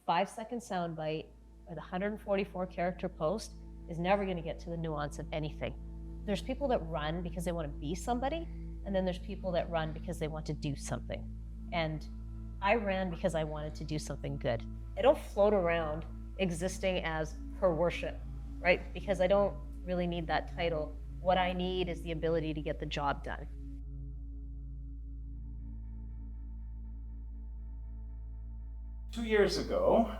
5-second soundbite with a 144 character post is never going to get to the nuance of anything. There's people that run because they want to be somebody, and then there's people that run because they want to do something. And I ran because I wanted to do something good. I don't float around existing as her worship, right? Because I don't really need that title. What I need is the ability to get the job done. Two years ago,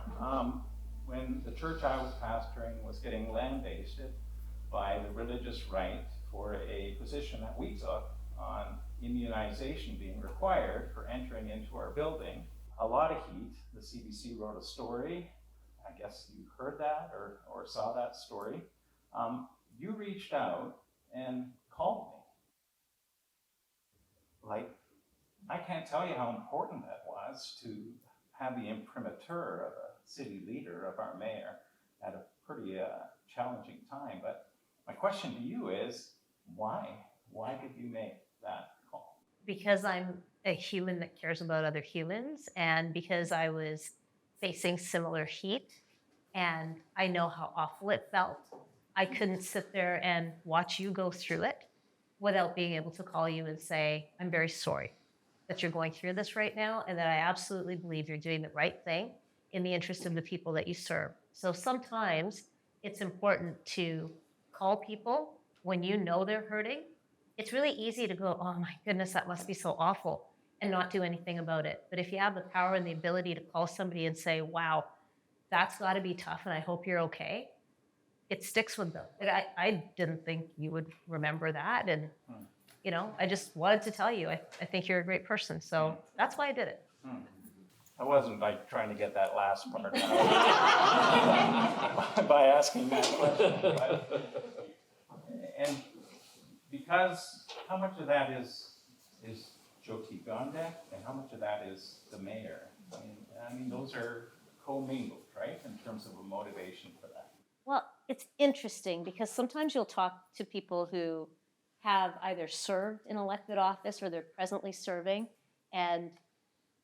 when the church I was pastoring was getting lambasted by the religious right for a position that we took on immunization being required for entering into our building, a lot of heat. The CBC wrote a story. I guess you heard that or saw that story. You reached out and called me. Like, I can't tell you how important that was to have the imprimatur of a city leader, of our mayor, at a pretty challenging time. But my question to you is, why? Why did you make that call? Because I'm a human that cares about other humans, and because I was facing similar heat, and I know how awful it felt. I couldn't sit there and watch you go through it without being able to call you and say, I'm very sorry that you're going through this right now, and that I absolutely believe you're doing the right thing in the interest of the people that you serve. So sometimes it's important to call people when you know they're hurting. It's really easy to go, oh my goodness, that must be so awful, and not do anything about it. But if you have the power and the ability to call somebody and say, wow, that's got to be tough, and I hope you're okay, it sticks with them. I didn't think you would remember that, and I just wanted to tell you, I think you're a great person, so that's why I did it. I wasn't like trying to get that last part out by asking that question. And because how much of that is Jyoti Gondek, and how much of that is the mayor? I mean, those are commingled, right, in terms of a motivation for that. Well, it's interesting because sometimes you'll talk to people who have either served in elected office or they're presently serving, and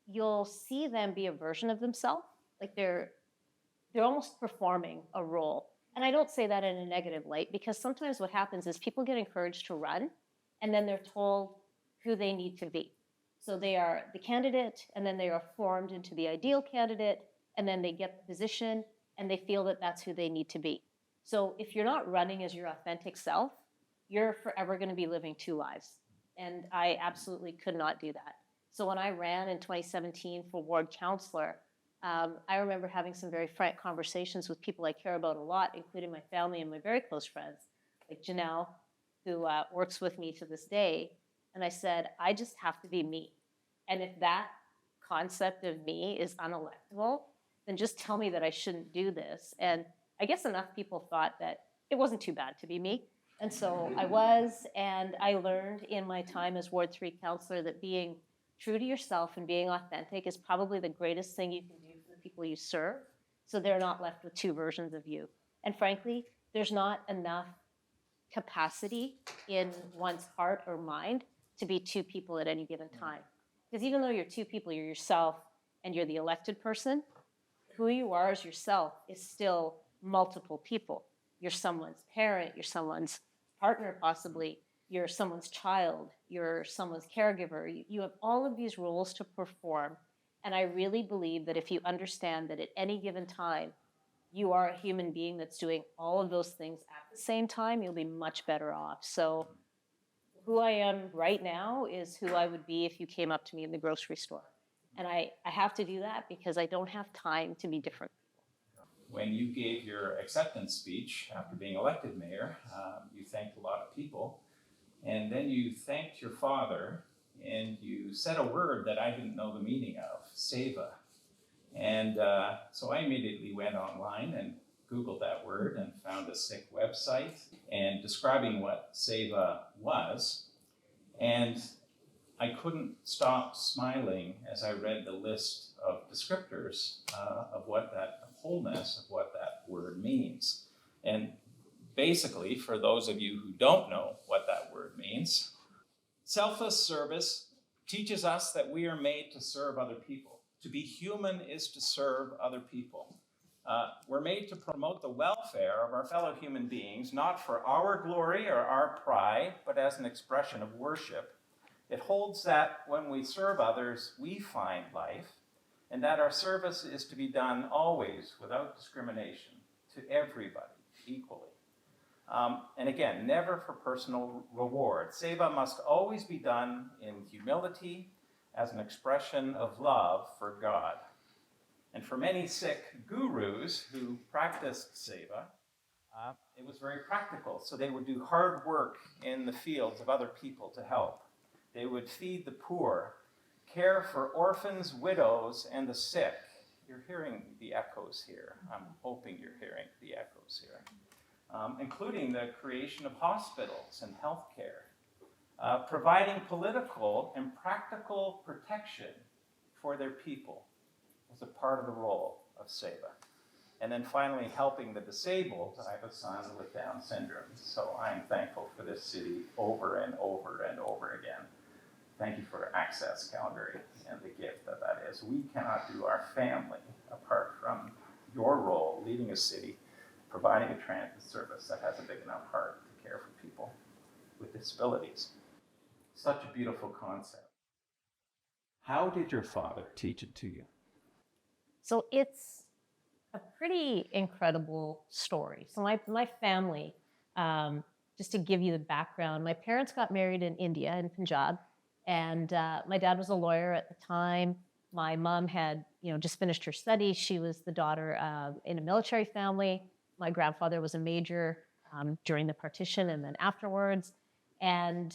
you'll see them be a version of themselves. Like they're almost performing a role. And I don't say that in a negative light, because sometimes what happens is people get encouraged to run, and then they're told who they need to be. So they are the candidate, and then they are formed into the ideal candidate, and then they get the position, and they feel that that's who they need to be. So if you're not running as your authentic self, you're forever going to be living two lives. And I absolutely could not do that. So when I ran in 2017 for ward councillor, I remember having some very frank conversations with people I care about a lot, including my family and my very close friends, like Janelle, who works with me to this day. And I said, I just have to be me. And if that concept of me is unelectable, then just tell me that I shouldn't do this. And I guess enough people thought that it wasn't too bad to be me. And so I was, and I learned in my time as Ward 3 councillor that being true to yourself and being authentic is probably the greatest thing you can do for the people you serve, so they're not left with two versions of you. And frankly, there's not enough capacity in one's heart or mind to be two people at any given time. Because even though you're two people, you're yourself and you're the elected person, who you are as yourself is still multiple people. You're someone's parent, you're someone's partner possibly, you're someone's child, you're someone's caregiver. You have all of these roles to perform. And I really believe that if you understand that at any given time, you are a human being that's doing all of those things at the same time, you'll be much better off. So who I am right now is who I would be if you came up to me in the grocery store. And I have to do that because I don't have time to be different. When you gave your acceptance speech after being elected mayor, you thanked a lot of people. And then you thanked your father, and you said a word that I didn't know the meaning of, seva. And so I immediately went online and Googled that word and found a sick website and describing what seva was. And I couldn't stop smiling as I read the list of descriptors of what that wholeness of what that word means. And basically, for those of you who don't know what that word means, selfless service teaches us that we are made to serve other people, To be human is to serve other people. We're made to promote the welfare of our fellow human beings, not for our glory or our pride, but as an expression of worship. It holds that when we serve others, we find life, and that our service is to be done always without discrimination to everybody equally. And again, never for personal reward. Seva must always be done in humility as an expression of love for God. And for many Sikh gurus who practiced seva, it was very practical. So they would do hard work in the fields of other people to help. They would feed the poor, care for orphans, widows, and the sick. You're hearing the echoes here. I'm hoping you're hearing the echoes here. Including the creation of hospitals and healthcare, providing political and practical protection for their people was a part of the role of seva. And then finally, helping the disabled. I have a son with Down syndrome, so I'm thankful for this city over and over and over again. Thank you for Access Calgary and the gift that that is. We cannot do our family apart from your role leading a city, providing a transit service that has a big enough heart to care for people with disabilities. Such a beautiful concept. How did your father teach it to you? So it's a pretty incredible story. So my family, just to give you the background, my parents got married in India, in Punjab, and my dad was a lawyer at the time. My mom had, just finished her studies. She was the daughter in a military family. My grandfather was a major during the partition and then afterwards. And,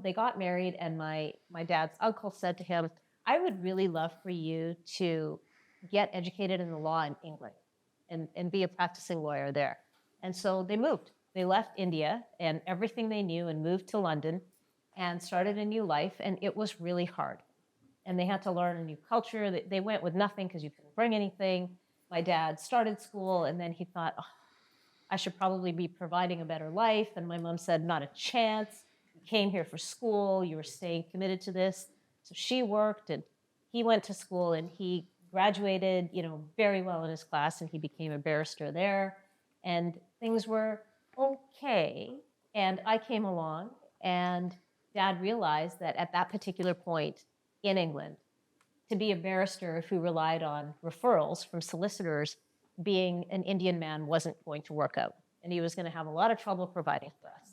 they got married, and my dad's uncle said to him, I would really love for you to get educated in the law in England and be a practicing lawyer there. And so they moved. They left India and everything they knew and moved to London and started a new life. And it was really hard. And they had to learn a new culture. They went with nothing because you couldn't bring anything. My dad started school, and then he thought, I should probably be providing a better life. And my mom said, not a chance. You came here for school. You were staying committed to this. So she worked, and he went to school, and he graduated, very well in his class, and he became a barrister there. And things were okay. And I came along, and Dad realized that at that particular point in England, to be a barrister who relied on referrals from solicitors, being an Indian man wasn't going to work out. And he was going to have a lot of trouble providing for us.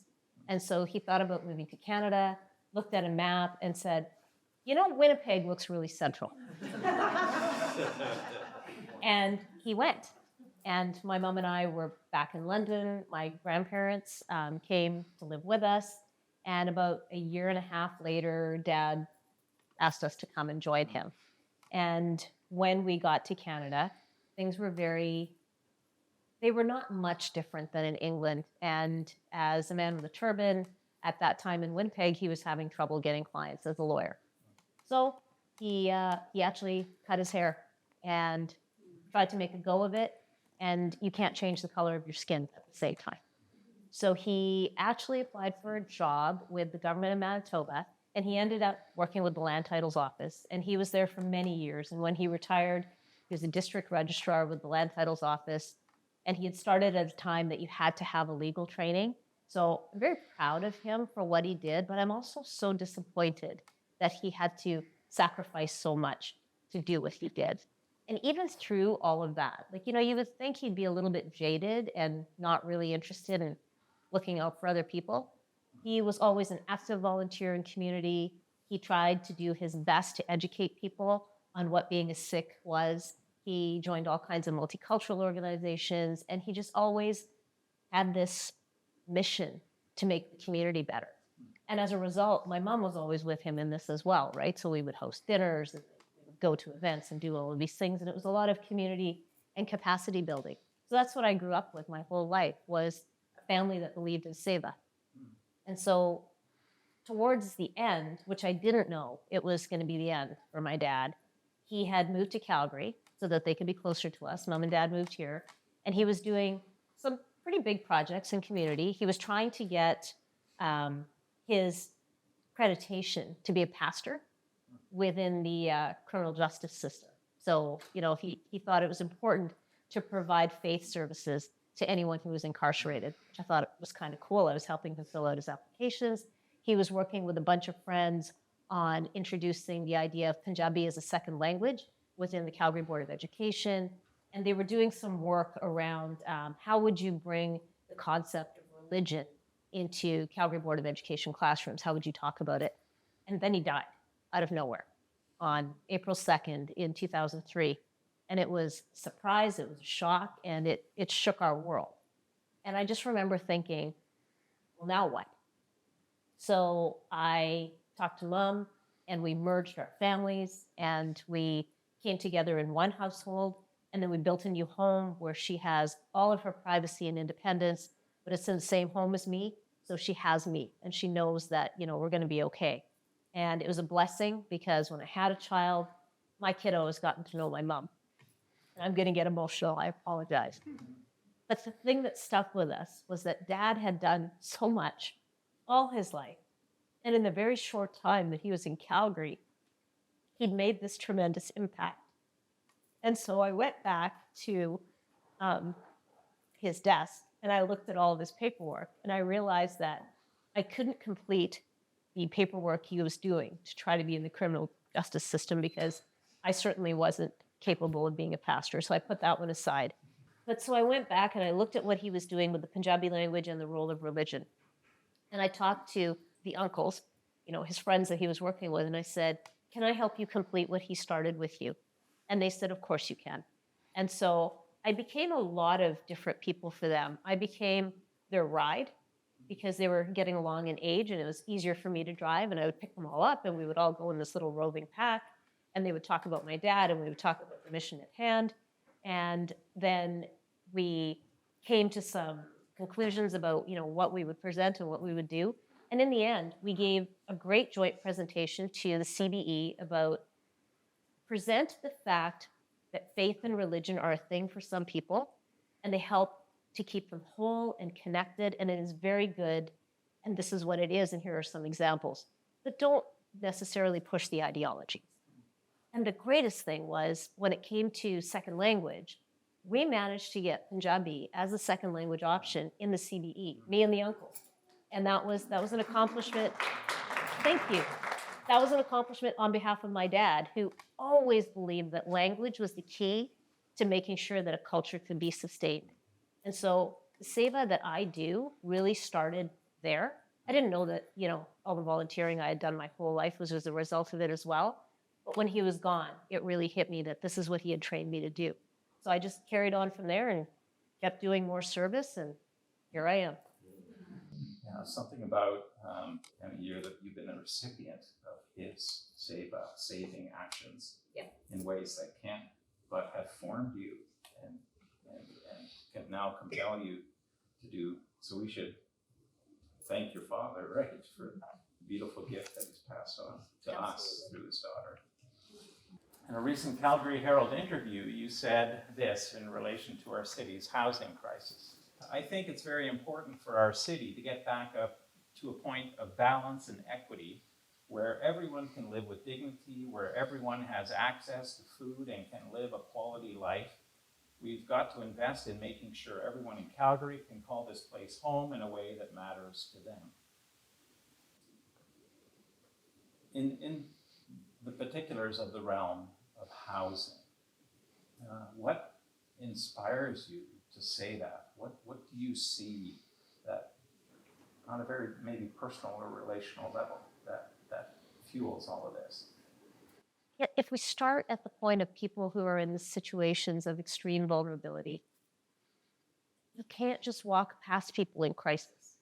And so he thought about moving to Canada, looked at a map, and said, Winnipeg looks really central. And he went. And my mom and I were back in London. My grandparents came to live with us. And about a year and a half later, Dad asked us to come and join him. And when we got to Canada, things were they were not much different than in England. And as a man with a turban, at that time in Winnipeg, he was having trouble getting clients as a lawyer. So he actually cut his hair and tried to make a go of it. And you can't change the color of your skin at the same time. So he actually applied for a job with the government of Manitoba, and he ended up working with the Land Titles Office. And he was there for many years. And when he retired, he was a district registrar with the Land Titles Office. And he had started at a time that you had to have a legal training. So I'm very proud of him for what he did, but I'm also so disappointed that he had to sacrifice so much to do what he did. And even through all of that, you would think he'd be a little bit jaded and not really interested in looking out for other people. He was always an active volunteer in community. He tried to do his best to educate people on what being a Sikh was. He joined all kinds of multicultural organizations, and he just always had this mission to make the community better. And as a result, my mom was always with him in this as well, right? So we would host dinners and go to events and do all of these things. And it was a lot of community and capacity building. So that's what I grew up with my whole life, was a family that believed in seva. And so towards the end, which I didn't know it was going to be the end for my dad, he had moved to Calgary so that they could be closer to us. Mom and Dad moved here. And he was doing some pretty big projects in community. He was trying to get his accreditation to be a pastor. within the criminal justice system. So, he thought it was important to provide faith services to anyone who was incarcerated, which I thought was kind of cool. I was helping him fill out his applications. He was working with a bunch of friends on introducing the idea of Punjabi as a second language within the Calgary Board of Education. And they were doing some work around how would you bring the concept of religion into Calgary Board of Education classrooms? How would you talk about it? And then he died out of nowhere on April 2nd in 2003. And it was a surprise, it was a shock, and it shook our world. And I just remember thinking, well, now what? So I talked to Mom, and we merged our families, and we came together in one household, and then we built a new home where she has all of her privacy and independence, but it's in the same home as me, so she has me, and she knows that, we're gonna be okay. And it was a blessing because when I had a child, my kiddo has gotten to know my mom. And I'm gonna get emotional, I apologize. But the thing that stuck with us was that Dad had done so much all his life. And in the very short time that he was in Calgary, he'd made this tremendous impact. And so I went back to his desk and I looked at all of his paperwork and I realized that I couldn't complete the paperwork he was doing to try to be in the criminal justice system because I certainly wasn't capable of being a pastor. So I put that one aside. But so I went back and I looked at what he was doing with the Punjabi language and the role of religion. And I talked to the uncles, his friends that he was working with, and I said, can I help you complete what he started with you? And they said, of course you can. And so I became a lot of different people for them. I became their ride because they were getting along in age and it was easier for me to drive, and I would pick them all up and we would all go in this little roving pack and they would talk about my dad and we would talk about the mission at hand. And then we came to some conclusions about what we would present and what we would do. And in the end, we gave a great joint presentation to the CBE about present the fact that faith and religion are a thing for some people, and they help to keep them whole and connected, and it is very good, and this is what it is, and here are some examples. But don't necessarily push the ideologies. And the greatest thing was when it came to second language, we managed to get Punjabi as a second language option in the CBE, me and the uncles. And that was an accomplishment. Thank you. That was an accomplishment on behalf of my dad, who always believed that language was the key to making sure that a culture could be sustained. And so the seva that I do really started there. I didn't know that, all the volunteering I had done my whole life was as a result of it as well. But when he was gone, it really hit me that this is what he had trained me to do. So I just carried on from there and kept doing more service, and here I am. Yeah, something about you've been a recipient of his saving actions in ways that can't but have formed you and can now compel you to do. So we should thank your father, right, for the beautiful gift that he's passed on to us through his daughter. In a recent Calgary Herald interview, you said this in relation to our city's housing crisis. I think it's very important for our city to get back up to a point of balance and equity where everyone can live with dignity, where everyone has access to food and can live a quality life. We've got to invest in making sure everyone in Calgary can call this place home in a way that matters to them. In the particulars of the realm of housing, what inspires you to say that? What do you see that on a very maybe personal or relational level that fuels all of this? If we start at the point of people who are in the situations of extreme vulnerability, you can't just walk past people in crisis.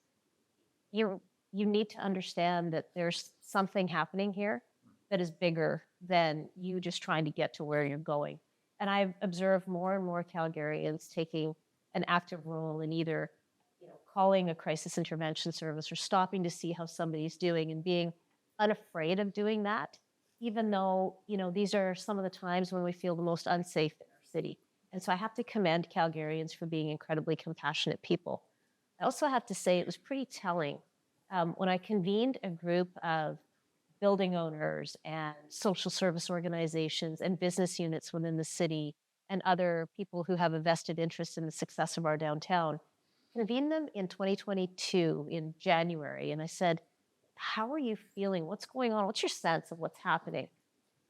You need to understand that there's something happening here that is bigger than you just trying to get to where you're going. And I've observed more and more Calgarians taking an active role in either calling a crisis intervention service or stopping to see how somebody's doing and being unafraid of doing that, even though these are some of the times when we feel the most unsafe in our city. And so I have to commend Calgarians for being incredibly compassionate people. I also have to say it was pretty telling when I convened a group of building owners and social service organizations and business units within the city and other people who have a vested interest in the success of our downtown, convened them in 2022 in January. And I said, how are you feeling? What's going on? What's your sense of what's happening?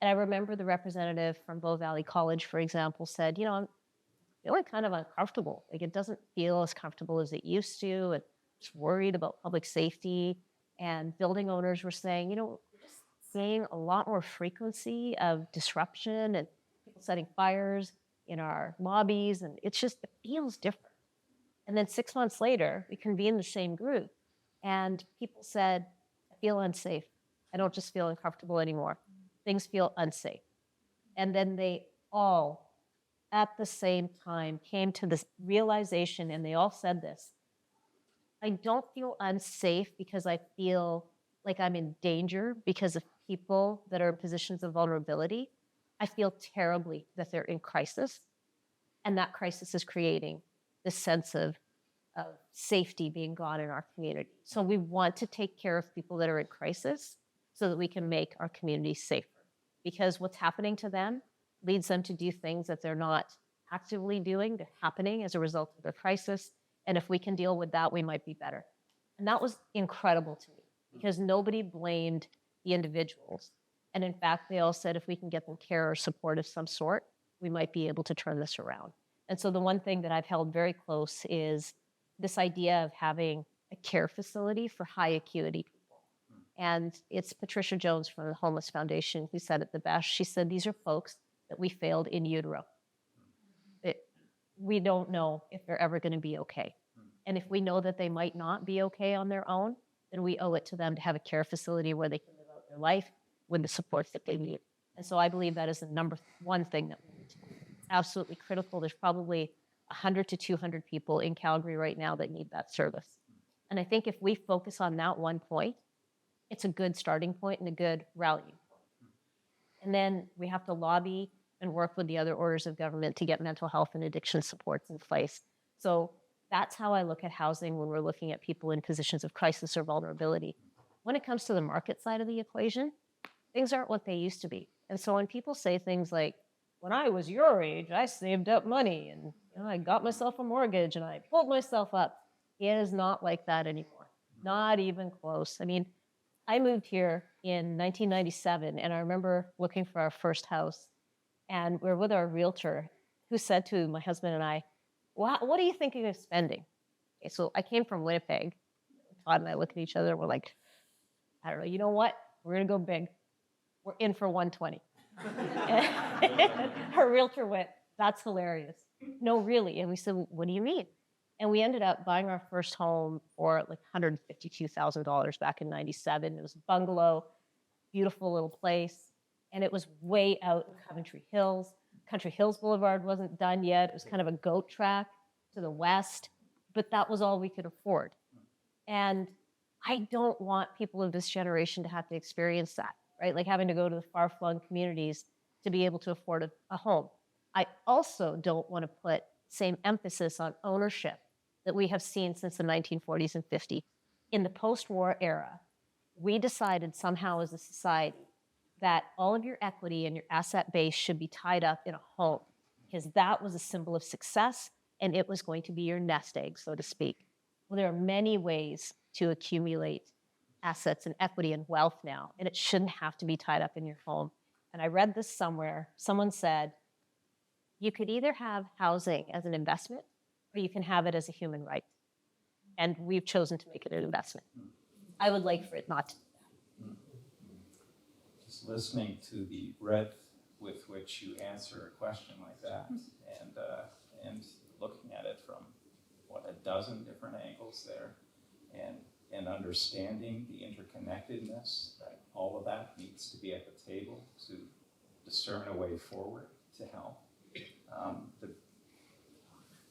And I remember the representative from Bow Valley College, for example, said, I'm feeling kind of uncomfortable. Like it doesn't feel as comfortable as it used to. And just worried about public safety. And building owners were saying, we're just seeing a lot more frequency of disruption and people setting fires in our lobbies. And it feels different. And then 6 months later, we convened the same group and people said, I feel unsafe. I don't just feel uncomfortable anymore. Things feel unsafe. And then they all, at the same time, came to this realization, and they all said this: I don't feel unsafe because I feel like I'm in danger because of people that are in positions of vulnerability. I feel terribly that they're in crisis, and that crisis is creating this sense of safety being gone in our community. So we want to take care of people that are in crisis so that we can make our community safer. Because what's happening to them leads them to do things that they're not actively doing, they're happening as a result of the crisis. And if we can deal with that, we might be better. And that was incredible to me because nobody blamed the individuals. And in fact, they all said if we can get them care or support of some sort, we might be able to turn this around. And so the one thing that I've held very close is this idea of having a care facility for high acuity people. And it's Patricia Jones from the Homeless Foundation who said it the best. She said, these are folks that we failed in utero. We don't know if they're ever going to be okay. And if we know that they might not be okay on their own, then we owe it to them to have a care facility where they can live out their life with the supports that they need. And so I believe that is the number one thing that we need to do. It's absolutely critical. There's probably 100 to 200 people in Calgary right now that need that service. And I think if we focus on that one point, it's a good starting point and a good rallying point. And then we have to lobby and work with the other orders of government to get mental health and addiction supports in place. So that's how I look at housing when we're looking at people in positions of crisis or vulnerability. When it comes to the market side of the equation, things aren't what they used to be. And so when people say things like, when I was your age, I saved up money and I got myself a mortgage and I pulled myself up, it is not like that anymore. Not even close. I mean, I moved here in 1997 and I remember looking for our first house. And we're with our realtor who said to my husband and I, what are you thinking of spending? Okay, so I came from Winnipeg. Todd and I look at each other and we're like, I don't know, you know what? We're going to go big. We're in for 120. And her realtor went, that's hilarious. No, really. And we said, what do you mean? And we ended up buying our first home for like $152,000 back in 97. It was a bungalow, beautiful little place. And it was way out in Coventry Hills. Country Hills Boulevard wasn't done yet. It was kind of a goat track to the west, but that was all we could afford. And I don't want people of this generation to have to experience that, right? Like having to go to the far-flung communities to be able to afford a home. I also don't want to put same emphasis on ownership that we have seen since the 1940s and 50s. In the post-war era, we decided somehow as a society that all of your equity and your asset base should be tied up in a home because that was a symbol of success and it was going to be your nest egg, so to speak. Well, there are many ways to accumulate assets and equity and wealth now, and it shouldn't have to be tied up in your home. And I read this somewhere. Someone said, you could either have housing as an investment or you can have it as a human right. And we've chosen to make it an investment. I would like for it not to. Just listening to the breadth with which you answer a question like that, and looking at it from a dozen different angles there, and understanding the interconnectedness that all of that needs to be at the table to discern a way forward to help. The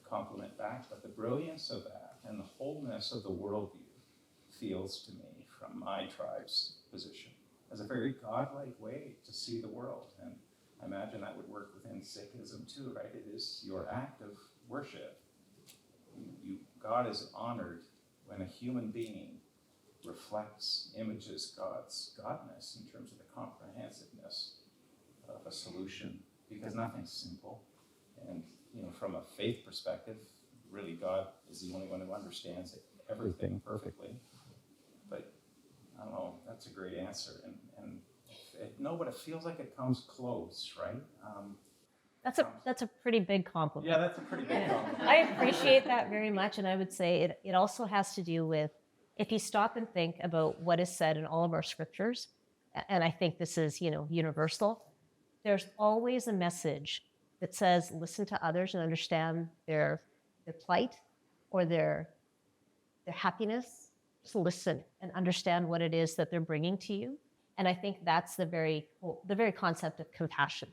compliment back, but the brilliance of that and the wholeness of the worldview feels to me from my tribe's position as a very godlike way to see the world. And I imagine that would work within Sikhism too, right? It is your act of worship. God is honored when a human being reflects, images God's godness in terms of the comprehensiveness of a solution, because nothing's simple. And from a faith perspective, really God is the only one who understands everything perfectly. But I don't know, that's a great answer. And but it feels like it comes close, right? That's a pretty big compliment. Yeah, that's a pretty big compliment. I appreciate that very much, and I would say it also has to do with, if you stop and think about what is said in all of our scriptures, and I think this is, universal, there's always a message that says, listen to others and understand their plight or their happiness. Just listen and understand what it is that they're bringing to you. And I think that's the very concept of compassion.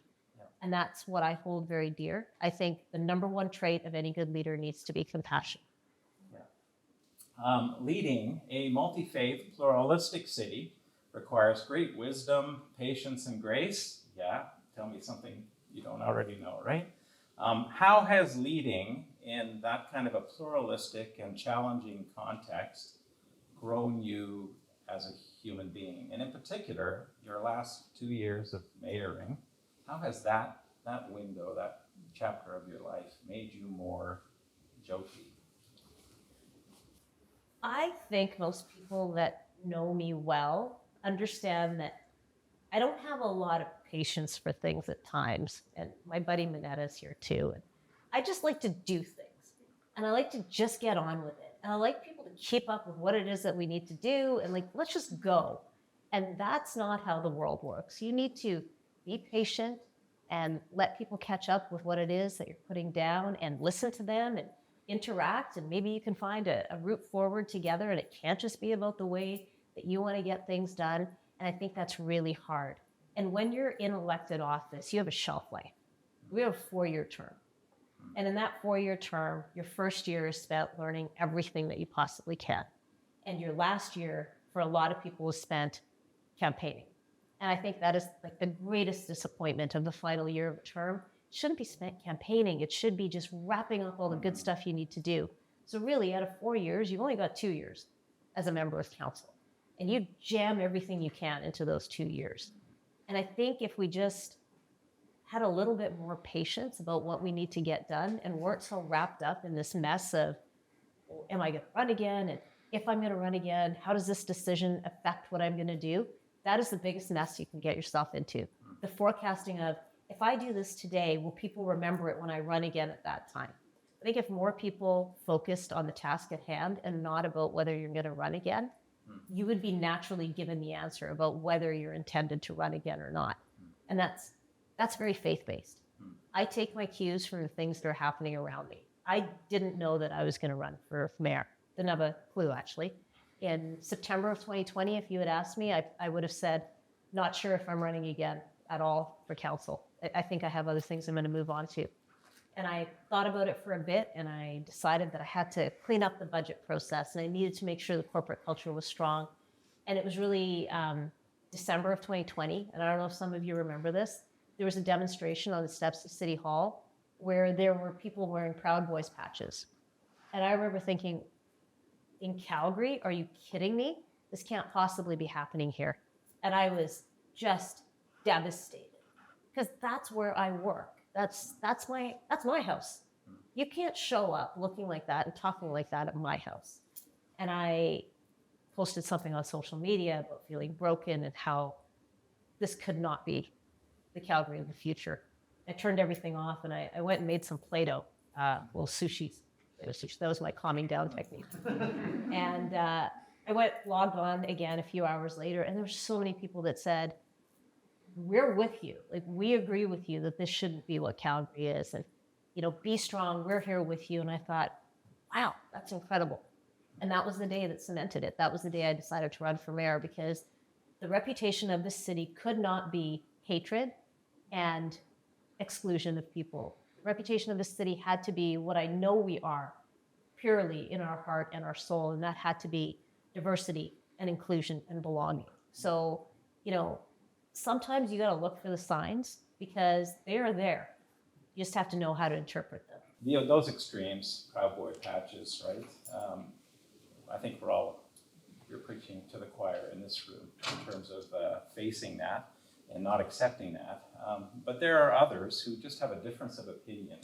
And that's what I hold very dear. I think the number one trait of any good leader needs to be compassion. Yeah. Leading a multi-faith, pluralistic city requires great wisdom, patience, and grace. Yeah, tell me something you don't already know, right? How has leading in that kind of a pluralistic and challenging context grown you as a human being? And in particular, your last 2 years of mayoring, how has that window, that chapter of your life made you more Jyoti? I think most people that know me well understand that I don't have a lot of patience for things at times. And my buddy Minetta's here too. And I just like to do things. And I like to just get on with it. And I like people to keep up with what it is that we need to do. And let's just go. And that's not how the world works. You need to be patient and let people catch up with what it is that you're putting down, and listen to them and interact. And maybe you can find a route forward together, and it can't just be about the way that you want to get things done. And I think that's really hard. And when you're in elected office, you have a shelf life. We have a 4-year term. And in that 4-year term, your first year is spent learning everything that you possibly can. And your last year, for a lot of people, is spent campaigning. And I think that is like the greatest disappointment of the final year of a term. It shouldn't be spent campaigning. It should be just wrapping up all the good stuff you need to do. So really, out of 4 years, you've only got 2 years as a member of council. And you jam everything you can into those 2 years. And I think if we just had a little bit more patience about what we need to get done and weren't so wrapped up in this mess of, well, am I going to run again? And if I'm going to run again, how does this decision affect what I'm going to do? That is the biggest mess you can get yourself into. The forecasting of, if I do this today, will people remember it when I run again at that time? I think if more people focused on the task at hand and not about whether you're going to run again, you would be naturally given the answer about whether you're intended to run again or not. And that's very faith-based. I take my cues from the things that are happening around me. I didn't know that I was going to run for mayor. Didn't have a clue, actually. In September of 2020, if you had asked me, I would have said, not sure if I'm running again at all for council. I think I have other things I'm going to move on to. And I thought about it for a bit, and I decided that I had to clean up the budget process, and I needed to make sure the corporate culture was strong. And it was really December of 2020, and I don't know if some of you remember this. There was a demonstration on the steps of City Hall where there were people wearing Proud Boys patches. And I remember thinking, in Calgary, are you kidding me? This can't possibly be happening here. And I was just devastated, because that's where I work. That's my house. You can't show up looking like that and talking like that at my house. And I posted something on social media about feeling broken and how this could not be the Calgary of the future. I turned everything off, and I went and made some Play-Doh, sushi. That was my calming down technique. And I logged on again a few hours later, and there were so many people that said, we're with you. Like, we agree with you that this shouldn't be what Calgary is. And, be strong. We're here with you. And I thought, wow, that's incredible. And that was the day that cemented it. That was the day I decided to run for mayor, because the reputation of this city could not be hatred and exclusion of people. The reputation of this city had to be what I know we are, purely in our heart and our soul. And that had to be diversity and inclusion and belonging. So, sometimes you got to look for the signs, because they are there. You just have to know how to interpret them. Those extremes, Proud Boy patches, right? I think we're all you're preaching to the choir in this room in terms of facing that and not accepting that. But there are others who just have a difference of opinion.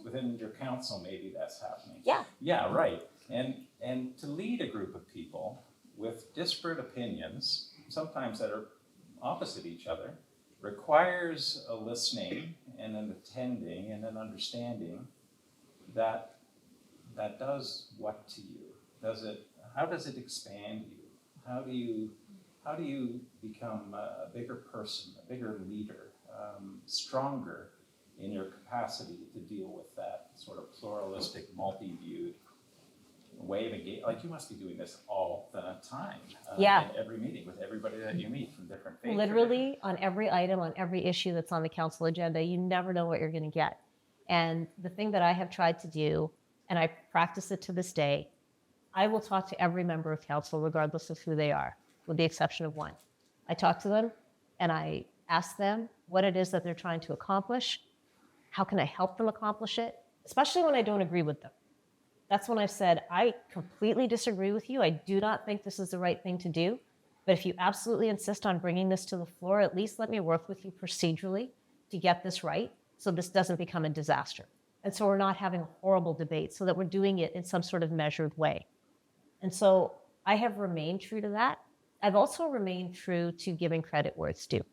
Within your council, maybe that's happening. Yeah. Yeah, right. And to lead a group of people with disparate opinions, sometimes that are opposite each other, requires a listening and an attending and an understanding that does what to you? How does it expand you? How do you become a bigger person, a bigger leader, stronger in your capacity to deal with that sort of pluralistic, multi-viewed way of engagement? Like, you must be doing this all the time. Yeah. In every meeting with everybody that you meet from different faiths. Literally on every item, on every issue that's on the council agenda, you never know what you're going to get. And the thing that I have tried to do, and I practice it to this day, I will talk to every member of council regardless of who they are, with the exception of one. I talk to them and I ask them what it is that they're trying to accomplish. How can I help them accomplish it? Especially when I don't agree with them. That's when I've said, I completely disagree with you. I do not think this is the right thing to do. But if you absolutely insist on bringing this to the floor, at least let me work with you procedurally to get this right so this doesn't become a disaster. And so we're not having a horrible debate, so that we're doing it in some sort of measured way. And so I have remained true to that. I've also remained true to giving credit where it's due.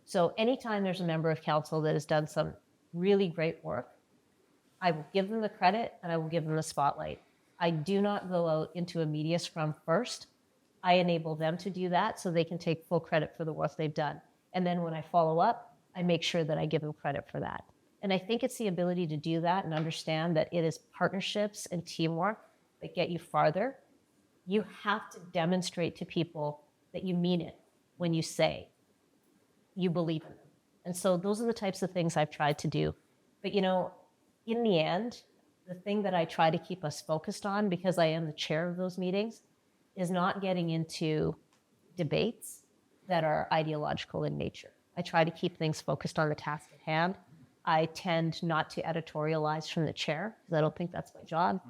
So anytime there's a member of council that has done some really great work, I will give them the credit and I will give them the spotlight. I do not go out into a media scrum first. I enable them to do that so they can take full credit for the work they've done. And then when I follow up, I make sure that I give them credit for that. And I think it's the ability to do that and understand that it is partnerships and teamwork that get you farther. You have to demonstrate to people that you mean it when you say you believe in them. And so those are the types of things I've tried to do. But in the end, the thing that I try to keep us focused on, because I am the chair of those meetings, is not getting into debates that are ideological in nature. I try to keep things focused on the task at hand. I tend not to editorialize from the chair, because I don't think that's my job.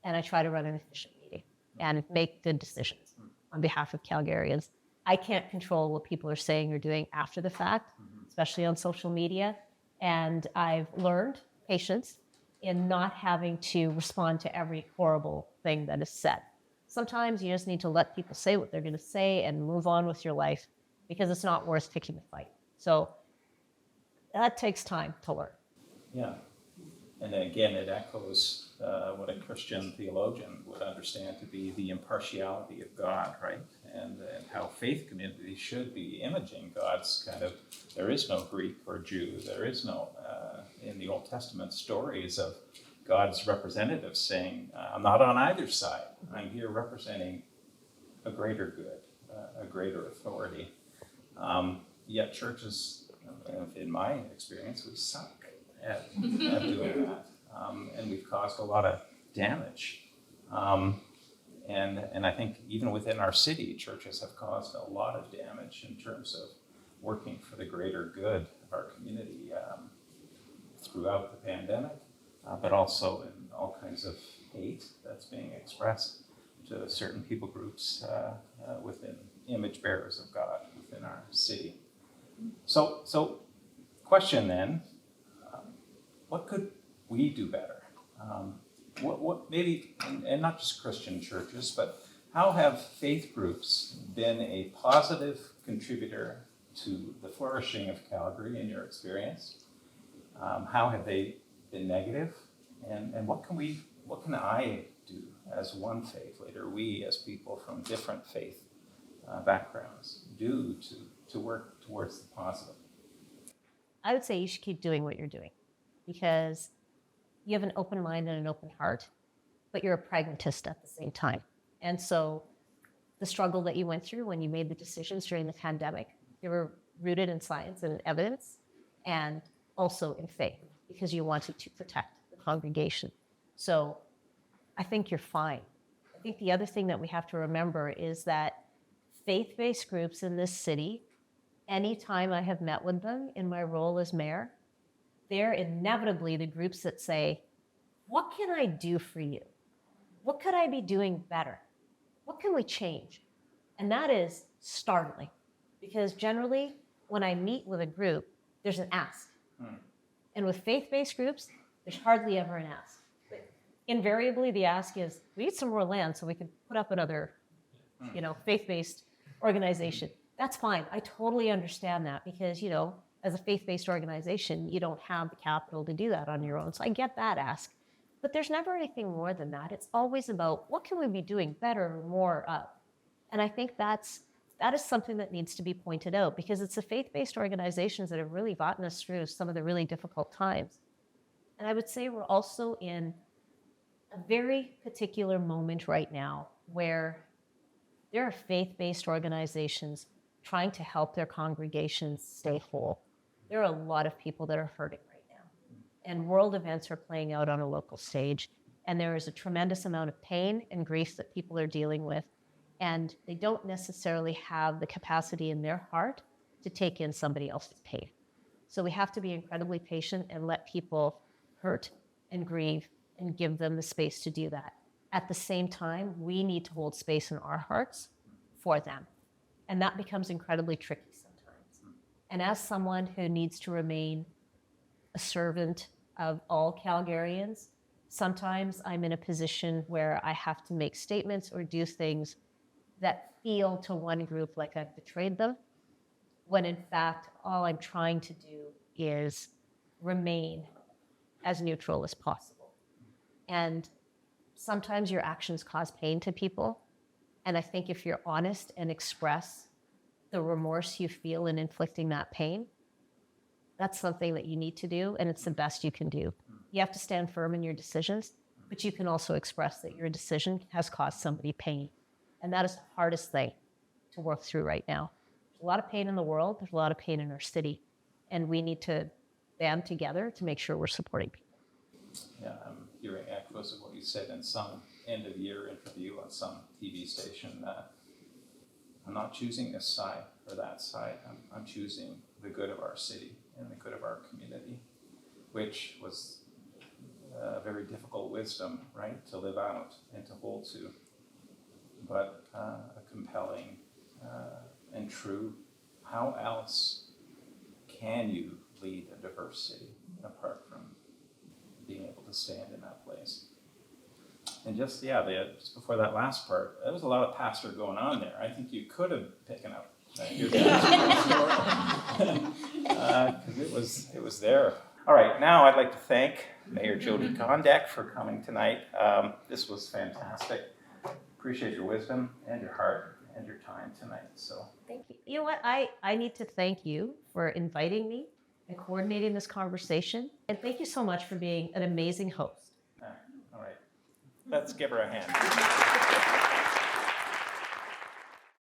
And I try to run an efficient meeting and make good decisions on behalf of Calgarians. I can't control what people are saying or doing after the fact, especially on social media. And I've learned patience in not having to respond to every horrible thing that is said. Sometimes you just need to let people say what they're going to say and move on with your life, because it's not worth picking a fight. So that takes time to learn. Yeah. And again, it echoes what a Christian theologian would understand to be the impartiality of God, right? And how faith communities should be imaging God's kind of, there is no Greek or Jew, there is no, in the Old Testament, stories of God's representatives saying, I'm not on either side. I'm here representing a greater good, a greater authority. Yet churches, in my experience, we suck at doing that. And we've caused a lot of damage. And I think even within our city, churches have caused a lot of damage in terms of working for the greater good of our community throughout the pandemic, but also in all kinds of hate that's being expressed to certain people groups within image bearers of God within our city. So question then, what could we do better? What maybe, and not just Christian churches, but how have faith groups been a positive contributor to the flourishing of Calgary in your experience? How have they been negative? And what can I do as one faith leader, we as people from different faith backgrounds do to work towards the positive? I would say you should keep doing what you're doing, because you have an open mind and an open heart, but you're a pragmatist at the same time. And so the struggle that you went through when you made the decisions during the pandemic, they were rooted in science and evidence, and also in faith, because you wanted to protect the congregation. So I think you're fine. I think the other thing that we have to remember is that faith-based groups in this city, anytime I have met with them in my role as mayor, they're inevitably the groups that say, what can I do for you? What could I be doing better? what can we change? And that is startling, because generally when I meet with a group, there's an ask. And with faith-based groups, there's hardly ever an ask. Invariably, the ask is, we need some more land so we can put up another, faith-based organization. That's fine. I totally understand that because, as a faith-based organization, you don't have the capital to do that on your own. So I get that ask. But there's never anything more than that. It's always about what can we be doing better or more of? And I think that is something that needs to be pointed out, because it's the faith-based organizations that have really gotten us through some of the really difficult times. And I would say we're also in a very particular moment right now where there are faith-based organizations trying to help their congregations stay whole. There are a lot of people that are hurting right now. And world events are playing out on a local stage. And there is a tremendous amount of pain and grief that people are dealing with. And they don't necessarily have the capacity in their heart to take in somebody else's pain. So we have to be incredibly patient and let people hurt and grieve and give them the space to do that. At the same time, we need to hold space in our hearts for them. And that becomes incredibly tricky sometimes. And as someone who needs to remain a servant of all Calgarians, sometimes I'm in a position where I have to make statements or do things that feel to one group like I've betrayed them, when in fact, all I'm trying to do is remain as neutral as possible. And sometimes your actions cause pain to people. And I think if you're honest and express the remorse you feel in inflicting that pain, that's something that you need to do, and it's the best you can do. You have to stand firm in your decisions, but you can also express that your decision has caused somebody pain. And that is the hardest thing to work through right now. There's a lot of pain in the world, there's a lot of pain in our city, and we need to band together to make sure we're supporting people. Yeah, I'm hearing echoes of what you said in some end-of-year interview on some TV station. I'm not choosing this side or that side. I'm choosing the good of our city and the good of our community, which was a very difficult wisdom, right, to live out and to hold to, but a compelling and true. How else can you lead a diverse city apart from being able to stand in that place? And just before that last part, there was a lot of pastor going on there. I think you could have taken up your story because it was there. All right, now I'd like to thank Mayor Jyoti Gondek for coming tonight. This was fantastic. Appreciate your wisdom and your heart and your time tonight. So thank you. You know what? I need to thank you for inviting me and coordinating this conversation. And thank you so much for being an amazing host. all right, let's give her a hand.